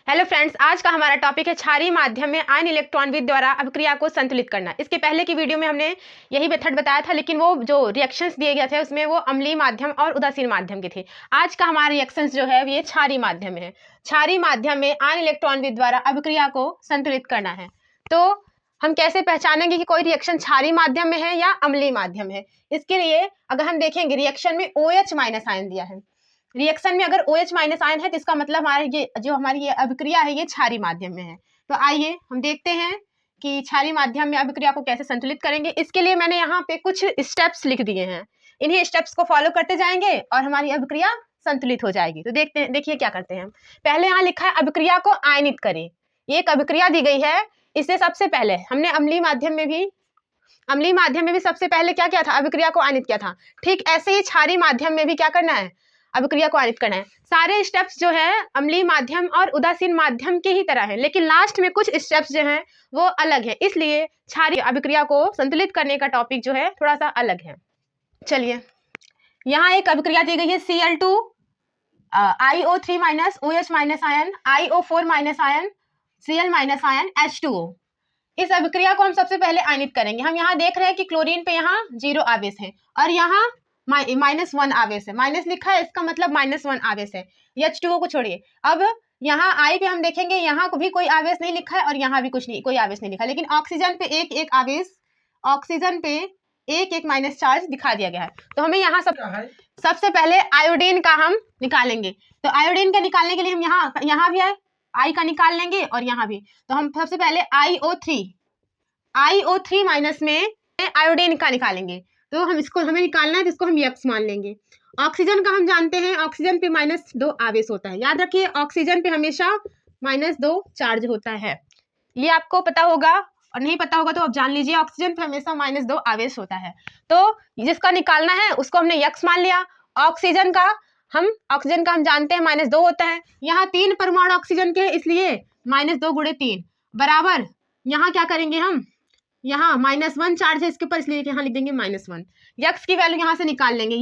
Hello friends, आज का हमारा टॉपिक है क्षारीय माध्यम में आयन इलेक्ट्रॉन विद्युत द्वारा अभिक्रिया को संतुलित करना। इसके पहले की वीडियो में हमने यही मेथड बताया था, लेकिन वो जो रिएक्शंस दिए गए थे उसमें वो अम्लीय माध्यम और उदासीन माध्यम के थे। आज का हमारा रिएक्शंस जो है ये क्षारीय माध्यम में है। क्षारीय माध्यम में आयन इलेक्ट्रॉन विद्युत द्वारा अभिक्रिया को संतुलित करना है। तो हम कैसे पहचानेंगे कि कोई रिएक्शन क्षारीय माध्यम में है या अम्लीय माध्यम है? इसके लिए अगर हम देखेंगे रिएक्शन में OH माइनस आयन दिया है, रिएक्शन में अगर OH माइनस आयन है तो इसका मतलब हमारी ये अभिक्रिया है ये क्षारीय माध्यम में है। तो आइए हम देखते हैं कि क्षारीय माध्यम में अभिक्रिया को कैसे संतुलित करेंगे। इसके लिए मैंने यहाँ पे कुछ स्टेप्स लिख दिए हैं, इन्हीं स्टेप्स को फॉलो करते जाएंगे और हमारी अभिक्रिया संतुलित हो जाएगी। तो देखिए क्या करते हैं। पहले यहाँ लिखा है अभिक्रिया को आयनित करें। ये एक अभिक्रिया दी गई है। इससे सबसे पहले हमने अम्लीय माध्यम में भी सबसे पहले क्या किया था, अभिक्रिया को आयनित किया था। ठीक ऐसे ही क्षारीय माध्यम में भी क्या करना है, अभिक्रिया को आयनित करना है। सारे स्टेप्स जो है अम्लीय माध्यम और उदासीन माध्यम के ही तरह है, लेकिन लास्ट में कुछ स्टेप्स जो हैं वो अलग है। इसलिए क्षारीय अभिक्रिया को संतुलित करने का टॉपिक जो है थोड़ा सा अलग है। चलिए, यहाँ एक अभिक्रिया दी गई है Cl2 IO3 minus OH minus ion IO4 minus ion Cl minus ion H2O। इस अभिक्रिया को हम सबसे पहले आयनित करेंगे। हम यहाँ देख रहे हैं कि क्लोरीन पे यहाँ 0 आवेश है और यहाँ -1 आवेश है। माइनस लिखा है, इसका मतलब -1 आवेश है। H2O को छोड़िए। अब यहाँ I पे हम देखेंगे, यहाँ भी कोई आवेश नहीं लिखा है और यहाँ भी कोई आवेश नहीं लिखा, लेकिन ऑक्सीजन पे एक आवेश, ऑक्सीजन पे एक माइनस चार्ज दिखा दिया गया है। तो हमें यहाँ सबसे पहले आयोडीन का हम निकालेंगे। तो आयोडीन का निकालने के लिए हम यहाँ भी I का निकाल लेंगे और यहाँ भी। तो हम सबसे पहले IO3 माइनस में आयोडीन का निकालेंगे। तो हमें निकालना है, जिसको हम X मान लेंगे। ऑक्सीजन का हम जानते हैं, ऑक्सीजन पे -2 आवेश होता है। याद रखिए, ऑक्सीजन पे हमेशा -2 चार्ज होता है। ये आपको पता होगा, और नहीं पता होगा तो आप जान लीजिए, ऑक्सीजन पे हमेशा -2 आवेश होता है। तो जिसका निकालना है उसको हमने X मान लिया। ऑक्सीजन का हम जानते हैं -2 होता है। यहाँ 3 परमाणु ऑक्सीजन के, इसलिए -2 × 3 बराबर, यहाँ क्या करेंगे हम, यहाँ -1 चार्ज है इसके ऊपर, इसलिए यहाँ लिख देंगे -1। X की वैल्यू यहाँ से निकाल लेंगे।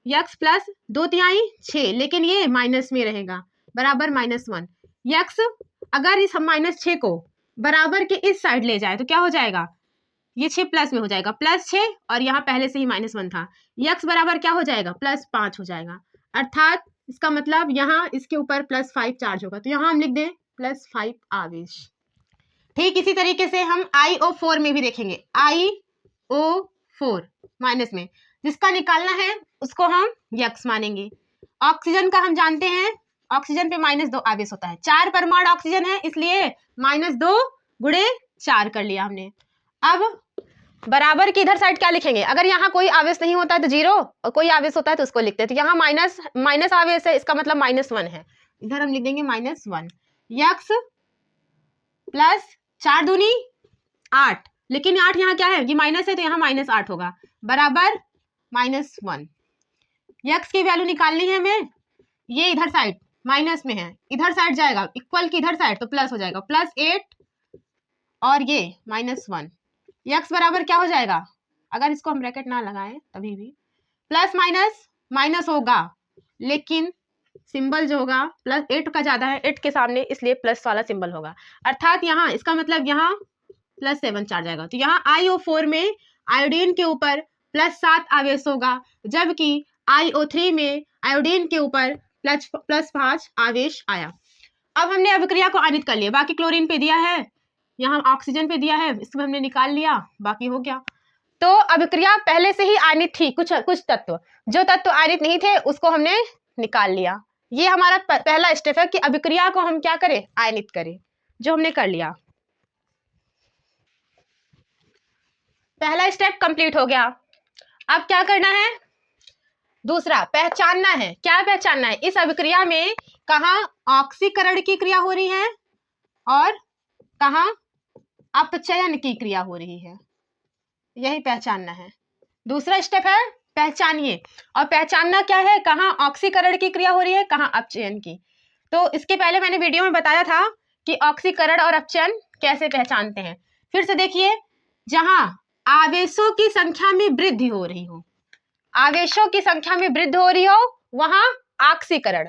X प्लस 2/3 6, लेकिन ये माइनस में रहेगा, बराबर -1। X अगर इस -6 को बराबर के इस साइड ले जाए तो क्या हो जाएगा, ये 6 प्लस में हो जाएगा, +6, और यहाँ पहले से ही -1 था। X बराबर क्या हो जाएगा, +5 हो जाएगा। अर्थात इसका मतलब यहाँ इसके ऊपर +5 चार्ज होगा, तो यहाँ हम लिख दें +5 आवेश। ठीक इसी तरीके से हम IO4 में भी देखेंगे। IO4 माइनस में जिसका निकालना है उसको हम X मानेंगे। ऑक्सीजन का हम जानते हैं, ऑक्सीजन पे -2 आवेश होता है। 4 परमाणु ऑक्सीजन है, इसलिए -2 × 4 कर लिया हमने। अब बराबर की इधर साइड क्या लिखेंगे, अगर यहाँ कोई आवेश नहीं होता है तो 0, और कोई आवेश होता है तो उसको लिखते हैं। तो यहाँ माइनस आवेश है, इसका मतलब -1 है, इधर हम लिख देंगे -1। X प्लस 4 दूनी 8, लेकिन 8 यहाँ क्या है, ये माइनस है तो यहाँ -8 होगा, बराबर -1। X की वैल्यू निकालनी है हमें। ये इधर साइड माइनस में है, इधर साइड जाएगा, इक्वल की इधर साइड तो प्लस हो जाएगा, +8 और ये -1। X बराबर क्या हो जाएगा, अगर इसको हम ब्रैकेट ना लगाएं तभी भी प्लस माइनस होगा, लेकिन सिंबल जो होगा +8 का ज्यादा है 8 के सामने, इसलिए प्लस वाला सिंबल होगा। अर्थात यहाँ इसका मतलब यहाँ +7 चार्ज आएगा। तो यहाँ IO4 में आयोडीन के ऊपर +7 आवेश होगा, जबकि IO3 में आयोडीन के ऊपर +5 आवेश आया। अब हमने अभिक्रिया को आयनित कर लिया। बाकी क्लोरीन पे दिया है, यहाँ ऑक्सीजन पे दिया है, इसको हमने निकाल लिया, बाकी हो गया। तो अभिक्रिया पहले से ही आयनित थी। कुछ तत्व, जो तत्व आयनित नहीं थे उसको हमने निकाल लिया। ये हमारा पहला स्टेप है कि अभिक्रिया को हम क्या करें, आयनित करें, जो हमने कर लिया। पहला स्टेप कंप्लीट हो गया। अब क्या करना है, दूसरा पहचानना है। क्या पहचानना है, इस अभिक्रिया में कहाँ ऑक्सीकरण की क्रिया हो रही है और कहाँ अपचयन की क्रिया हो रही है, यही पहचानना है। दूसरा स्टेप है पहचानिए, और पहचानना क्या है, कहाँ ऑक्सीकरण की क्रिया हो रही है, कहाँ अपचयन की। तो इसके पहले मैंने वीडियो में बताया था कि ऑक्सीकरण और अपचयन कैसे पहचानते हैं। फिर से देखिए, जहां आवेशों की संख्या में वृद्धि हो रही हो, आवेशों की संख्या में वृद्धि हो रही हो, वहां ऑक्सीकरण।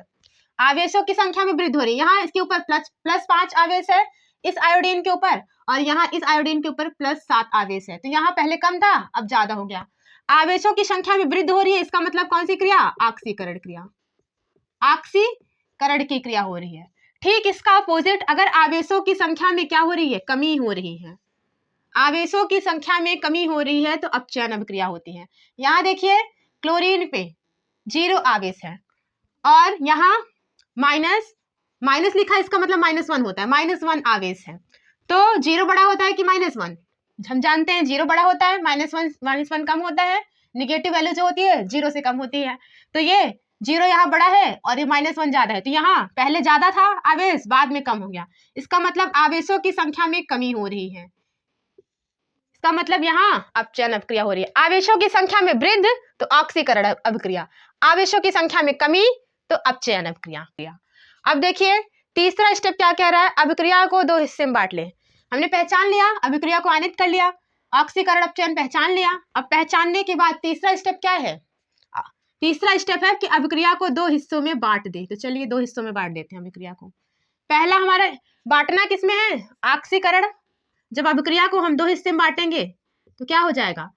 आवेशों की संख्या में वृद्धि हो रही है। यहाँ इसके ऊपर प्लस 5 आवेश है इस आयोडीन के ऊपर, और यहाँ इस आयोडीन के ऊपर प्लस 7 आवेश है। तो यहाँ पहले कम था, अब ज्यादा हो गया। आवेशों की संख्या में वृद्धि हो रही है, इसका मतलब कौन सी क्रिया? ऑक्सीकरण क्रिया, ऑक्सीकरण की क्रिया हो रही है। ठीक इसका अपोजिट, अगर आवेशों की संख्या में क्या हो रही है? कमी हो रही है। आवेशों की संख्या में कमी हो रही है तो अपचयन अभिक्रिया होती है। यहाँ देखिए क्लोरीन पे 0 आवेश है और यहाँ माइनस लिखा है, इसका मतलब -1 होता है, -1 आवेश है। तो 0 बड़ा होता है कि -1? हम जानते हैं 0 बड़ा होता है, -1 कम होता है। निगेटिव वैल्यू जो होती है 0 से कम होती है। तो ये 0 यहाँ बड़ा है और ये -1 ज्यादा है, तो यहाँ पहले ज्यादा था आवेश, बाद में कम हो गया। इसका मतलब आवेशों की संख्या में कमी हो रही है। इसका मतलब यहाँ अपचयन अभिक्रिया हो रही है। आवेशों की संख्या में वृद्धि तो ऑक्सीकरण अभिक्रिया, आवेशों की संख्या में कमी तो अपचयन अभिक्रिया। अब देखिए तीसरा स्टेप क्या कह रहा है? अभिक्रिया को 2 हिस्से में बांट ले। हमने पहचान लिया, अभिक्रिया को आयनित कर लिया, ऑक्सीकरण अपचयन पहचान लिया। अब पहचानने के बाद तीसरा स्टेप क्या है? तीसरा स्टेप है कि अभिक्रिया को 2 हिस्सों में बांट दे। तो चलिए 2 हिस्सों में बांट देते हैं अभिक्रिया को। पहला हमारा बांटना किसमें है? ऑक्सीकरण। जब अभिक्रिया को हम 2 हिस्से में बांटेंगे तो क्या हो जाएगा?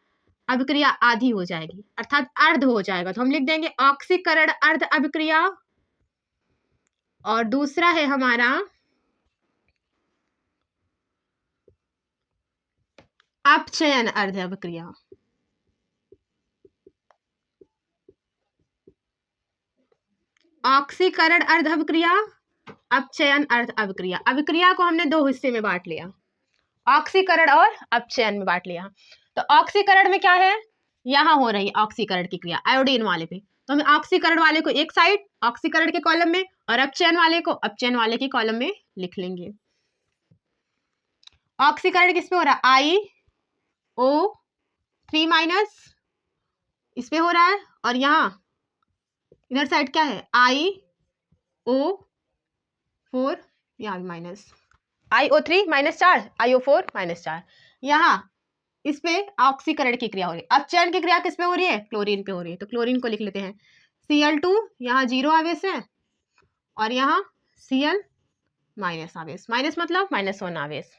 अभिक्रिया आधी हो जाएगी, अर्थात अर्ध हो जाएगा। तो हम लिख देंगे ऑक्सीकरण अर्ध अभिक्रिया, और दूसरा है हमारा अपचयन अर्ध अभिक्रिया। ऑक्सीकरण अर्ध अभिक्रिया, अपचयन अर्ध अभिक्रिया। अभिक्रिया को हमने 2 हिस्से में बांट लिया, ऑक्सीकरण और अपचयन में बांट लिया। तो ऑक्सीकरण में क्या है? यहाँ हो रही ऑक्सीकरण की क्रिया आयोडीन वाले पे, तो हम ऑक्सीकरण वाले को एक साइड ऑक्सीकरण के कॉलम में और अपचयन वाले को अपचयन वाले के कॉलम में लिख लेंगे। ऑक्सीकरण किस पे हो रहा है? IO3- इस पे हो रहा है, और यहाँ इधर साइड क्या है? IO4, यहाँ भी माइनस, IO3 -4, IO4 -4। यहाँ इस पे ऑक्सीकरण की क्रिया हो रही है। अपचयन की क्रिया किस पे हो रही है? क्लोरीन पे हो रही है। तो क्लोरीन को लिख लेते हैं Cl2, यहाँ 0 आवेश है, और यहाँ Cl- आवेश, माइनस मतलब -1 आवेश।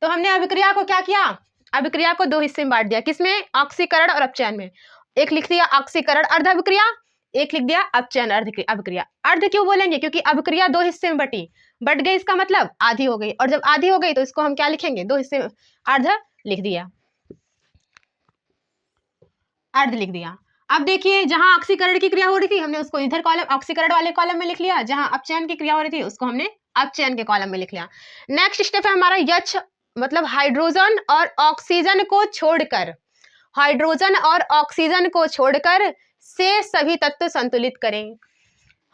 तो हमने अभिक्रिया को क्या किया? अभिक्रिया को 2 हिस्से में बांट दिया, किसमें? ऑक्सीकरण और अपचयन में। एक लिख दिया ऑक्सीकरण अर्ध अभिक्रिया, एक लिख दिया अपचयन अर्ध अभिक्रिया। अर्ध क्यों बोलेंगे? क्योंकि अभिक्रिया 2 हिस्से में बट गई, इसका मतलब आधी हो गई, और जब आधी हो गई तो इसको हम क्या लिखेंगे? 2 हिस्से में अर्ध लिख दिया, अर्ध लिख दिया। अब देखिए जहां ऑक्सीकरण की क्रिया हो रही थी हमने उसको इधर कॉलम ऑक्सीकरण वाले कॉलम में लिख लिया, जहां अपचयन की क्रिया हो रही थी उसको हमने अपचयन के कॉलम में लिख लिया। नेक्स्ट स्टेप है हमारा यच, मतलब हाइड्रोजन और ऑक्सीजन को छोड़कर, हाइड्रोजन और ऑक्सीजन को छोड़कर से सभी तत्व संतुलित करें।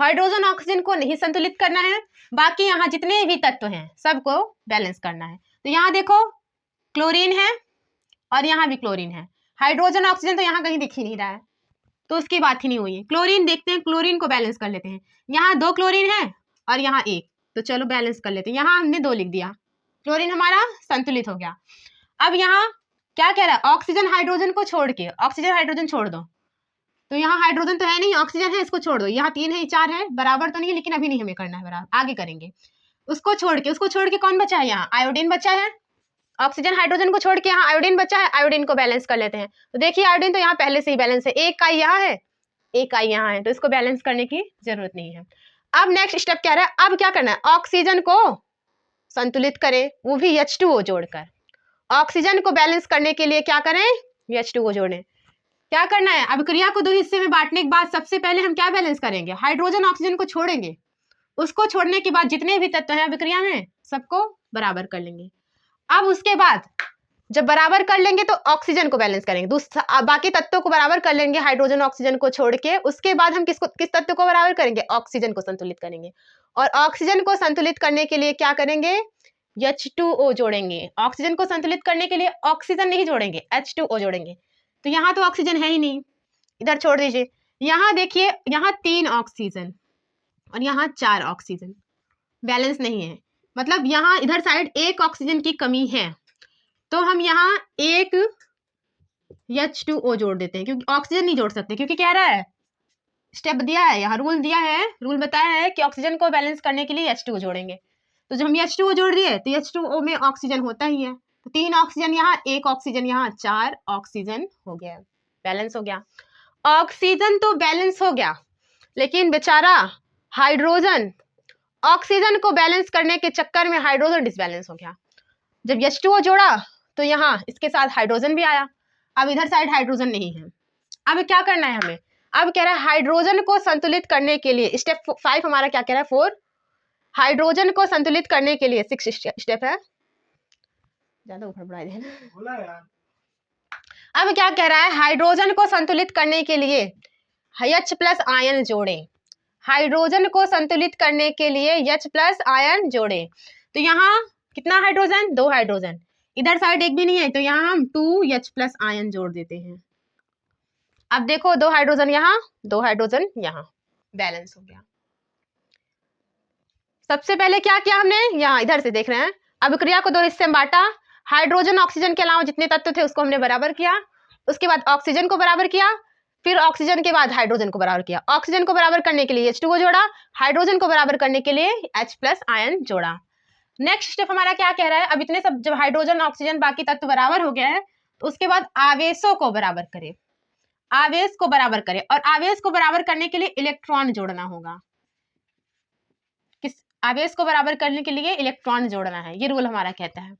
हाइड्रोजन ऑक्सीजन को नहीं संतुलित करना है, बाकी यहाँ जितने भी तत्व हैं सबको बैलेंस करना है। तो यहाँ देखो क्लोरीन है और यहाँ भी क्लोरीन है, हाइड्रोजन ऑक्सीजन तो यहाँ कहीं दिख ही नहीं रहा है, तो उसकी बात ही नहीं हुई है। क्लोरीन देखते हैं, क्लोरीन को बैलेंस कर लेते हैं। यहाँ 2 क्लोरीन है और यहाँ 1, तो चलो बैलेंस कर लेते हैं। यहाँ हमने 2 लिख दिया, क्लोरीन हमारा संतुलित हो गया। अब यहाँ क्या कह रहा है? ऑक्सीजन हाइड्रोजन को छोड़ के, ऑक्सीजन हाइड्रोजन छोड़ दो, तो यहाँ हाइड्रोजन तो है नहीं, ऑक्सीजन है, इसको छोड़ दो। यहाँ 3 है, 4 है, बराबर तो नहीं है, लेकिन अभी नहीं हमें करना है बराबर, आगे करेंगे। उसको छोड़ के कौन बचा है? यहाँ आयोडीन बचा है। ऑक्सीजन हाइड्रोजन को छोड़ के यहाँ आयोडीन बचा है, आयोडीन को बैलेंस कर लेते हैं। तो देखिए आयोडीन तो यहाँ पहले से ही बैलेंस है, 1 काई यहाँ है, 1 काई यहाँ है, तो इसको बैलेंस करने की जरूरत नहीं है। अब नेक्स्ट स्टेप क्या रहा है? अब क्या करना है? ऑक्सीजन को संतुलित करें, वो भी H2O जोड़कर। ऑक्सीजन को बैलेंस करने के लिए क्या करें? H2O जोड़ें। क्या करना है? अभिक्रिया को 2 हिस्से में बांटने के बाद सबसे पहले हम क्या बैलेंस करेंगे? हाइड्रोजन ऑक्सीजन को छोड़ेंगे, उसको छोड़ने के बाद जितने भी तत्व हैं अभिक्रिया में सबको बराबर कर लेंगे। अब उसके बाद जब बराबर कर लेंगे तो ऑक्सीजन को बैलेंस करेंगे, बाकी तत्वों को बराबर कर लेंगे हाइड्रोजन ऑक्सीजन को छोड़ के। उसके बाद हम किस तत्व को बराबर करेंगे? ऑक्सीजन को संतुलित करेंगे, और ऑक्सीजन को संतुलित करने के लिए क्या करेंगे? H2O जोड़ेंगे। ऑक्सीजन को संतुलित करने के लिए ऑक्सीजन नहीं जोड़ेंगे, H2O जोड़ेंगे। तो यहाँ तो ऑक्सीजन है ही नहीं, इधर छोड़ दीजिए। यहाँ देखिए, यहाँ 3 ऑक्सीजन और यहाँ 4 ऑक्सीजन, बैलेंस नहीं है, मतलब यहाँ इधर साइड 1 ऑक्सीजन की कमी है, तो हम यहाँ 1 H2O जोड़ देते हैं, क्योंकि ऑक्सीजन नहीं जोड़ सकते, क्योंकि क्या रहा है? स्टेप दिया है, यहाँ रूल दिया है, रूल बताया है कि ऑक्सीजन को बैलेंस करने के लिए H2O जोड़ेंगे। तो जब हम H2O जोड़ दिए तो H2O में ऑक्सीजन होता ही है, तो 3 ऑक्सीजन यहाँ, 1 ऑक्सीजन यहाँ, 4 ऑक्सीजन हो गया, बैलेंस हो गया। ऑक्सीजन तो बैलेंस हो गया, लेकिन बेचारा हाइड्रोजन ऑक्सीजन को बैलेंस करने के चक्कर में हाइड्रोजन डिसबैलेंस हो गया। जब H2O जोड़ा तो यहाँ इसके साथ हाइड्रोजन भी आया, अब इधर साइड हाइड्रोजन नहीं है। अब क्या करना है हमें, अब कह रहा है हाइड्रोजन को संतुलित करने के लिए, स्टेप 5 हमारा क्या कह रहा है, 4, हाइड्रोजन को संतुलित करने के लिए 6 स्टेप है, ज्यादा ऊपर बढ़ा देना। अब क्या कह रहा है, हाइड्रोजन को संतुलित करने के लिए H+ आयन जोड़े, हाइड्रोजन को संतुलित करने के लिए H+ आयन जोड़े। तो यहाँ कितना हाइड्रोजन, 2 हाइड्रोजन, इधर साइड एक भी नहीं है, तो यहाँ हम 2H+ आयन जोड़ देते हैं। अब देखो 2 हाइड्रोजन यहाँ, 2 हाइड्रोजन यहाँ, बैलेंस हो गया। सबसे पहले क्या किया हमने, यहाँ इधर से देख रहे हैं, अभिक्रिया को 2 हिस्से में बांटा, हाइड्रोजन ऑक्सीजन के अलावा जितने तत्व थे उसको हमने बराबर किया, उसके बाद ऑक्सीजन को बराबर किया, फिर ऑक्सीजन के बाद हाइड्रोजन को बराबर किया। ऑक्सीजन को बराबर करने के लिए H2O जोड़ा, हाइड्रोजन को बराबर करने के लिए H+ आयन जोड़ा। नेक्स्ट स्टेप हमारा क्या कह रहा है, अब इतने सब जब हाइड्रोजन ऑक्सीजन बाकी तत्व बराबर हो गया है, तो उसके बाद आवेशों को बराबर करें, आवेश को बराबर करें, और आवेश को बराबर करने के लिए इलेक्ट्रॉन जोड़ना होगा। किस आवेश को बराबर करने के लिए इलेक्ट्रॉन जोड़ना है, ये रूल हमारा कहता है।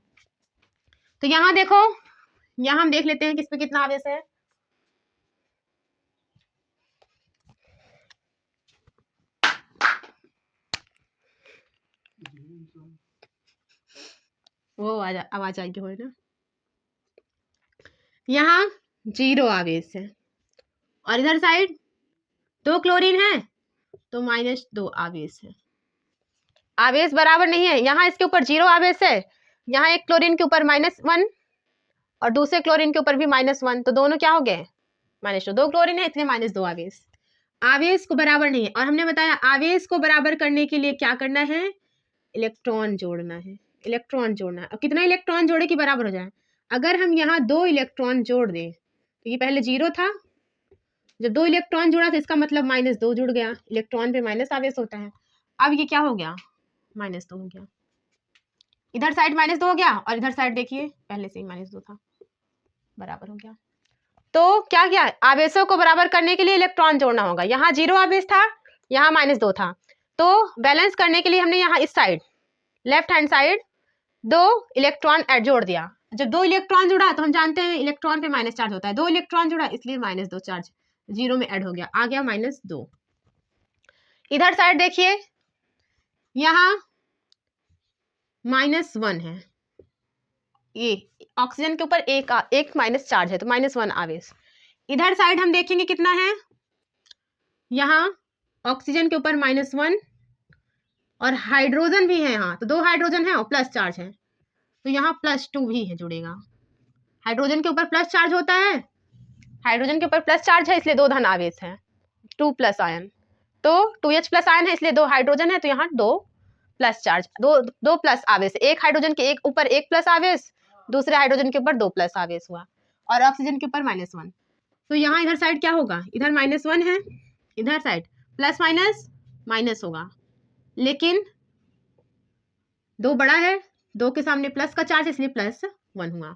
तो यहाँ देखो, यहाँ हम देख लेते हैं किस पे कितना आवेश है। वो आवाज आएगी हो ना, यहाँ 0 आवेश है, और इधर साइड 2 क्लोरीन है, तो -2 आवेश है। आवेश बराबर नहीं है, यहाँ इसके ऊपर 0 आवेश है, यहाँ एक क्लोरीन के ऊपर -1 और दूसरे क्लोरीन के ऊपर भी -1, तो दोनों क्या हो गए, -2, 2 क्लोरीन है इसलिए -2 आवेश। आवेश को बराबर नहीं है, और हमने बताया आवेश को बराबर करने के लिए क्या करना है, इलेक्ट्रॉन जोड़ना है, इलेक्ट्रॉन जोड़ना है। और कितना इलेक्ट्रॉन जोड़े कि बराबर हो जाए, अगर हम यहाँ 2 इलेक्ट्रॉन जोड़ दें, तो ये पहले 0 था, जब 2 इलेक्ट्रॉन जुड़ा तो इसका मतलब -2 जुड़ गया, इलेक्ट्रॉन पे माइनस आवेश होता है। अब ये क्या हो गया, -2 हो गया, इधर साइड -2 हो गया, और इधर साइड देखिए पहले से ही -2 था, बराबर हो गया। तो क्या किया, आवेशों को बराबर करने के लिए इलेक्ट्रॉन जोड़ना होगा। यहाँ 0 आवेश था, यहाँ -2 था, तो बैलेंस करने के लिए हमने यहाँ इस side left hand side 2 electron जोड़ दिया। जब 2 इलेक्ट्रॉन जुड़ा तो हम जानते हैं इलेक्ट्रॉन पे माइनस चार्ज होता है, 2 इलेक्ट्रॉन जुड़ा इसलिए -2 चार्ज 0 में ऐड हो गया, आ गया -2। इधर साइड देखिए, यहाँ -1 है, ये ऑक्सीजन के ऊपर एक माइनस चार्ज है, तो -1 आवेश। इधर साइड हम देखेंगे कितना है, यहाँ ऑक्सीजन के ऊपर -1 और हाइड्रोजन भी है यहाँ, तो 2 हाइड्रोजन है और प्लस चार्ज है, तो यहाँ +2 भी है जुड़ेगा। हाइड्रोजन के ऊपर प्लस चार्ज होता है, हाइड्रोजन के ऊपर प्लस चार्ज है इसलिए 2 धन आवेश है, 2+ आयन, तो 2H+ आयन है इसलिए 2 हाइड्रोजन है, तो यहाँ 2 प्लस चार्ज, 2 प्लस आवेश, एक हाइड्रोजन के एक ऊपर 1 प्लस आवेश, दूसरे हाइड्रोजन के ऊपर 2 प्लस आवेश हुआ, और ऑक्सीजन के ऊपर -1। तो यहाँ इधर साइड क्या होगा, इधर -1 है, इधर साइड प्लस माइनस माइनस होगा, लेकिन 2 बड़ा है, 2 के सामने प्लस का चार्ज इसलिए +1 हुआ,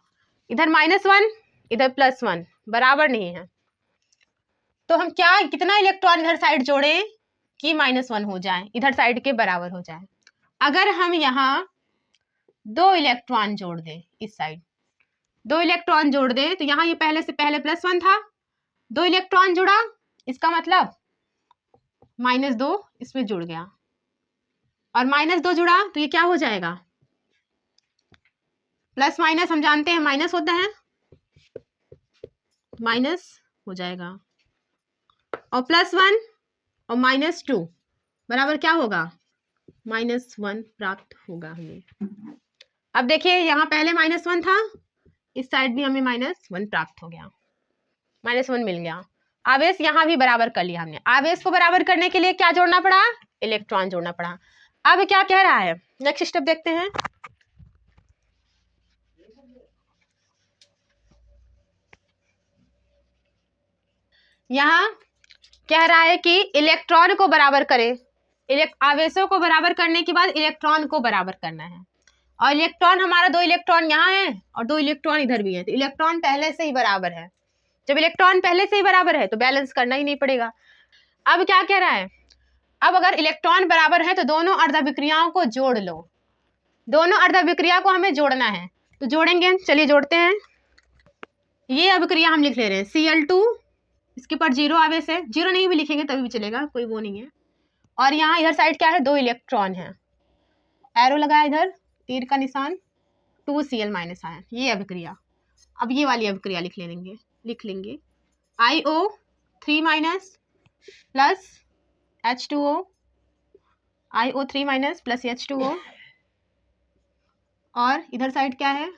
इधर -1 इधर +1 बराबर नहीं है। तो हम क्या, कितना इलेक्ट्रॉन इधर साइड जोड़े कि -1 हो जाए, इधर साइड के बराबर हो जाए। अगर हम यहाँ 2 इलेक्ट्रॉन जोड़ दें, इस साइड 2 इलेक्ट्रॉन जोड़ दें, तो यहाँ ये पहले से पहले +1 था, 2 इलेक्ट्रॉन जुड़ा, इसका मतलब -2 इसमें जुड़ गया, और -2 जुड़ा तो ये क्या हो जाएगा, प्लस माइनस हम जानते हैं माइनस होता है, माइनस हो जाएगा, और +1 और -2 बराबर क्या होगा, -1 प्राप्त होगा हमें। अब देखिए यहाँ पहले -1 था, इस साइड भी हमें -1 प्राप्त हो गया, -1 मिल गया। आवेश यहाँ भी बराबर कर लिया हमने। आवेश को बराबर करने के लिए क्या जोड़ना पड़ा, इलेक्ट्रॉन जोड़ना पड़ा। अब क्या कह रहा है, नेक्स्ट स्टेप देखते हैं। यहाँ कह रहा है कि इलेक्ट्रॉन को बराबर करें, आवेशों को बराबर करने के बाद इलेक्ट्रॉन को बराबर करना है। और इलेक्ट्रॉन हमारा 2 इलेक्ट्रॉन यहाँ है और 2 इलेक्ट्रॉन इधर भी है, तो इलेक्ट्रॉन पहले से ही बराबर है। जब इलेक्ट्रॉन पहले से ही बराबर है तो बैलेंस करना ही नहीं पड़ेगा। अब क्या कह रहा है, अब अगर इलेक्ट्रॉन बराबर है तो दोनों अर्धविक्रियाओं को जोड़ लो। दोनों अर्धविक्रिया को हमें जोड़ना है, तो जोड़ेंगे, चलिए जोड़ते हैं। ये अभिक्रिया हम लिख ले रहे हैं Cl2, इसके ऊपर 0 आवेश है, 0 नहीं भी लिखेंगे तभी भी चलेगा, कोई वो नहीं है। और यहाँ इधर साइड क्या है, 2 इलेक्ट्रॉन है, एरो लगाया इधर तीर का निशान, 2Cl- आयन, ये अभिक्रिया। अब ये वाली अभिक्रिया लिख लेंगे IO3- plus H2O, IO3- plus H2O। और इधर साइड क्या है,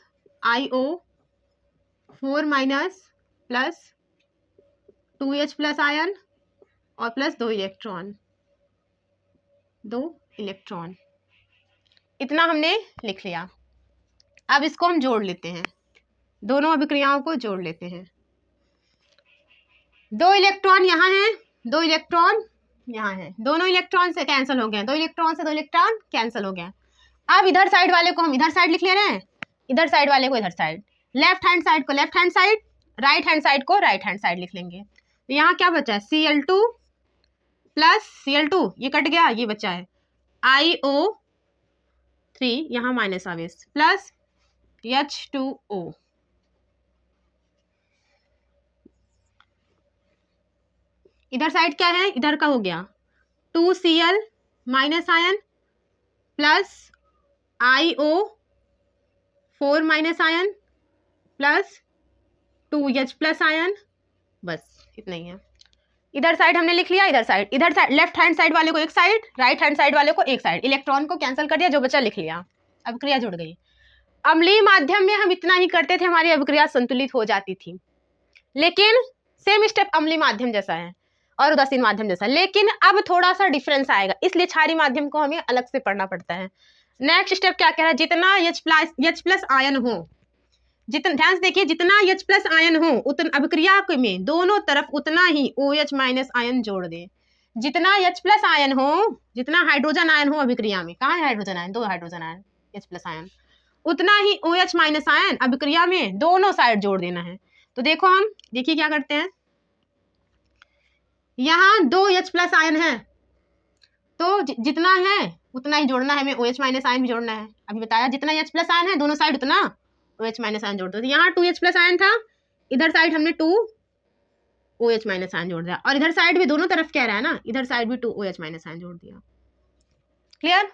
IO4- प्लस 2H+ आयन और प्लस 2 इलेक्ट्रॉन। इतना हमने लिख लिया। अब इसको हम जोड़ लेते हैं, दोनों अभिक्रियाओं को जोड़ लेते हैं। 2 इलेक्ट्रॉन यहाँ हैं, 2 इलेक्ट्रॉन यहाँ हैं, दोनों इलेक्ट्रॉन से कैंसिल हो गए, 2 इलेक्ट्रॉन से 2 इलेक्ट्रॉन कैंसिल हो गए। अब इधर साइड वाले को हम इधर साइड लिख ले रहे हैं, इधर साइड वाले को इधर साइड, लेफ्ट हैंड साइड को left hand side, right hand side को राइट हैंड साइड लिख लेंगे। तो यहाँ क्या बचा है, Cl2 प्लस Cl2, ये कट गया, ये बचा है IO3, यहाँ माइनस आवेश, प्लस H2O। इधर साइड क्या है, इधर का हो गया 2Cl- ion plus IO4- ion plus 2H+ ion, बस इतना ही है। इधर साइड हमने लिख लिया, इधर साइड लेफ्ट हैंड साइड वाले को एक साइड, राइट हैंड साइड वाले को एक साइड, इलेक्ट्रॉन को कैंसिल कर दिया, जो बचा लिख लिया, अभिक्रिया जुड़ गई। अम्लीय माध्यम में हम इतना ही करते थे, हमारी अभिक्रिया संतुलित हो जाती थी। लेकिन सेम स्टेप अम्लीय माध्यम जैसा है और उदासीन माध्यम जैसा, लेकिन अब थोड़ा सा डिफरेंस आएगा, इसलिए क्षारीय माध्यम को हमें अलग से पढ़ना पड़ता है। नेक्स्ट स्टेप क्या कह रहा है, जितना H+ आयन हो, जितना ध्यान से देखिए, जितना H+ आयन हो उतना अभिक्रिया में दोनों तरफ उतना ही OH- आयन जोड़ दें। जितना H+ आयन हो, जितना हाइड्रोजन आयन हो अभिक्रिया में, कहाँ है hydrogen ion, 2 hydrogen ion, H+ ion, उतना ही OH- आयन अभिक्रिया में दोनों साइड जोड़ देना है। तो देखो हम देखिए क्या करते हैं, यहाँ 2 H+ आयन है, तो जितना है उतना ही जोड़ना है, हमें OH- आयन भी जोड़ना है। अभी बताया जितना H+ आयन है दोनों साइड उतना OH- आयन जोड़ दो। तो यहाँ 2 H+ आयन था, इधर साइड हमने 2 OH- आयन जोड़ दिया, और इधर साइड भी दोनों तरफ कह रहा है ना, इधर साइड भी 2 OH- आयन जोड़ दिया। क्लियर।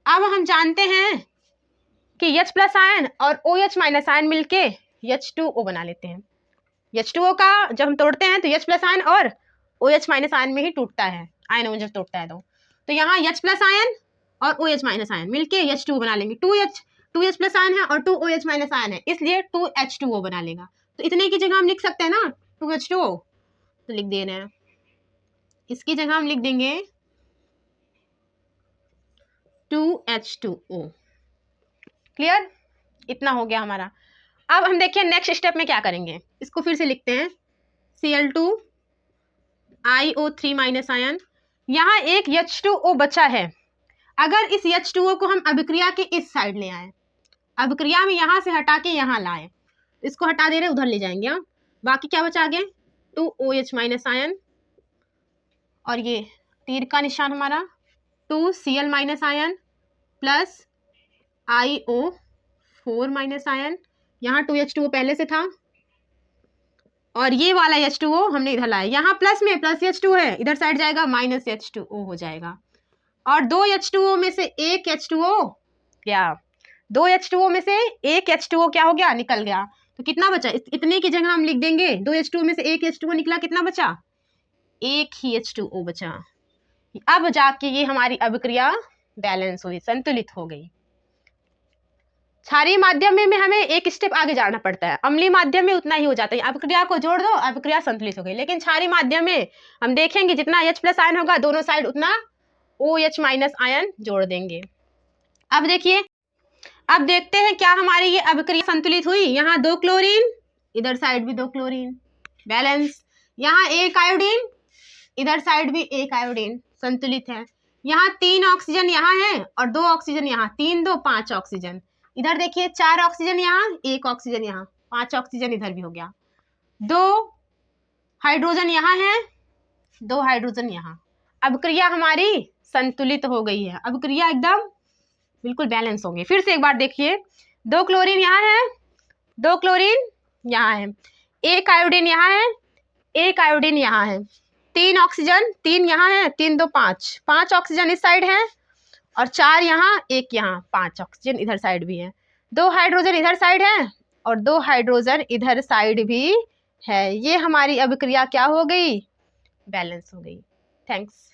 अब हम जानते हैं कि H+ आयन और OH- आयन मिलके H2O बना लेते हैं। H2O का जब हम तोड़ते हैं तो H+ आयन और OH- आयन में ही टूटता है, आयनों में जब तोड़ता है तो यहाँ H+ आयन और OH- आयन मिलके H2O बना लेंगे। 2 H+ आयन है और 2 OH- आयन है, इसलिए 2H2O बना लेगा। तो इतने की जगह हम लिख सकते हैं ना 2H2O, तो लिख दे रहे हैं, इसकी जगह हम लिख देंगे 2H2O। क्लियर, इतना हो गया हमारा। अब हम देखिए नेक्स्ट स्टेप में क्या करेंगे, इसको फिर से लिखते हैं Cl2 IO3- आयन, यहाँ एक H2O बचा है। अगर इस H2O को हम अभिक्रिया के इस साइड ले आए, अभिक्रिया में यहाँ से हटा के यहाँ लाए, इसको हटा दे रहे उधर ले जाएंगे हम, बाकी क्या बचा आगे 2 OH- आयन, और ये तीर का निशान हमारा 2 Cl- ion plus IO4- ion, यहाँ 2H2O पहले से था, और ये वाला H2O हमने इधर लाया, यहाँ प्लस में प्लस H2 है, इधर साइड जाएगा माइनस H2O हो जाएगा। और 2 H2O में से एक H2O क्या, 2 H2O में से एक H2O क्या हो गया, निकल गया। तो कितना बचा, इतने की जगह हम लिख देंगे 2 H2O में से एक H2O निकला, कितना बचा, एक ही H2O बचा। अब जाके ये हमारी अभिक्रिया बैलेंस हुई, संतुलित हो गई। क्षारीय माध्यम में हमें एक स्टेप आगे जाना पड़ता है, अम्लीय माध्यम में उतना ही हो जाता है, अभिक्रिया को जोड़ दो अभिक्रिया संतुलित हो गई। लेकिन क्षारीय माध्यम में हम देखेंगे जितना H+ आयन होगा दोनों साइड उतना OH- आयन जोड़ देंगे। अब देखिए, अब देखते हैं क्या हमारी ये अभिक्रिया संतुलित हुई। यहाँ 2 क्लोरीन, इधर साइड भी 2 क्लोरीन, बैलेंस। यहाँ एक आयोडीन, इधर साइड भी एक आयोडीन संतुलित है। यहाँ 3 ऑक्सीजन यहाँ है और 2 ऑक्सीजन यहाँ, 3 2 5 ऑक्सीजन। इधर देखिए 4 ऑक्सीजन यहाँ, 1 ऑक्सीजन यहाँ, 5 ऑक्सीजन इधर भी हो गया। 2 हाइड्रोजन यहाँ है, 2 हाइड्रोजन यहाँ। अब क्रिया हमारी संतुलित हो गई है, अब क्रिया एकदम बिल्कुल बैलेंस होंगे। फिर से एक बार देखिए, 2 क्लोरीन यहाँ है, 2 क्लोरीन यहाँ है, 1 आयोडीन यहाँ है, 1 आयोडीन यहाँ है, 3 ऑक्सीजन, 3 यहाँ है, 3 2 5, 5 ऑक्सीजन इस साइड है और 4 यहाँ, 1 यहाँ, 5 ऑक्सीजन इधर साइड भी है। 2 हाइड्रोजन इधर साइड है और 2 हाइड्रोजन इधर साइड भी है। ये हमारी अभिक्रिया क्या हो गई? बैलेंस हो गई। थैंक्स।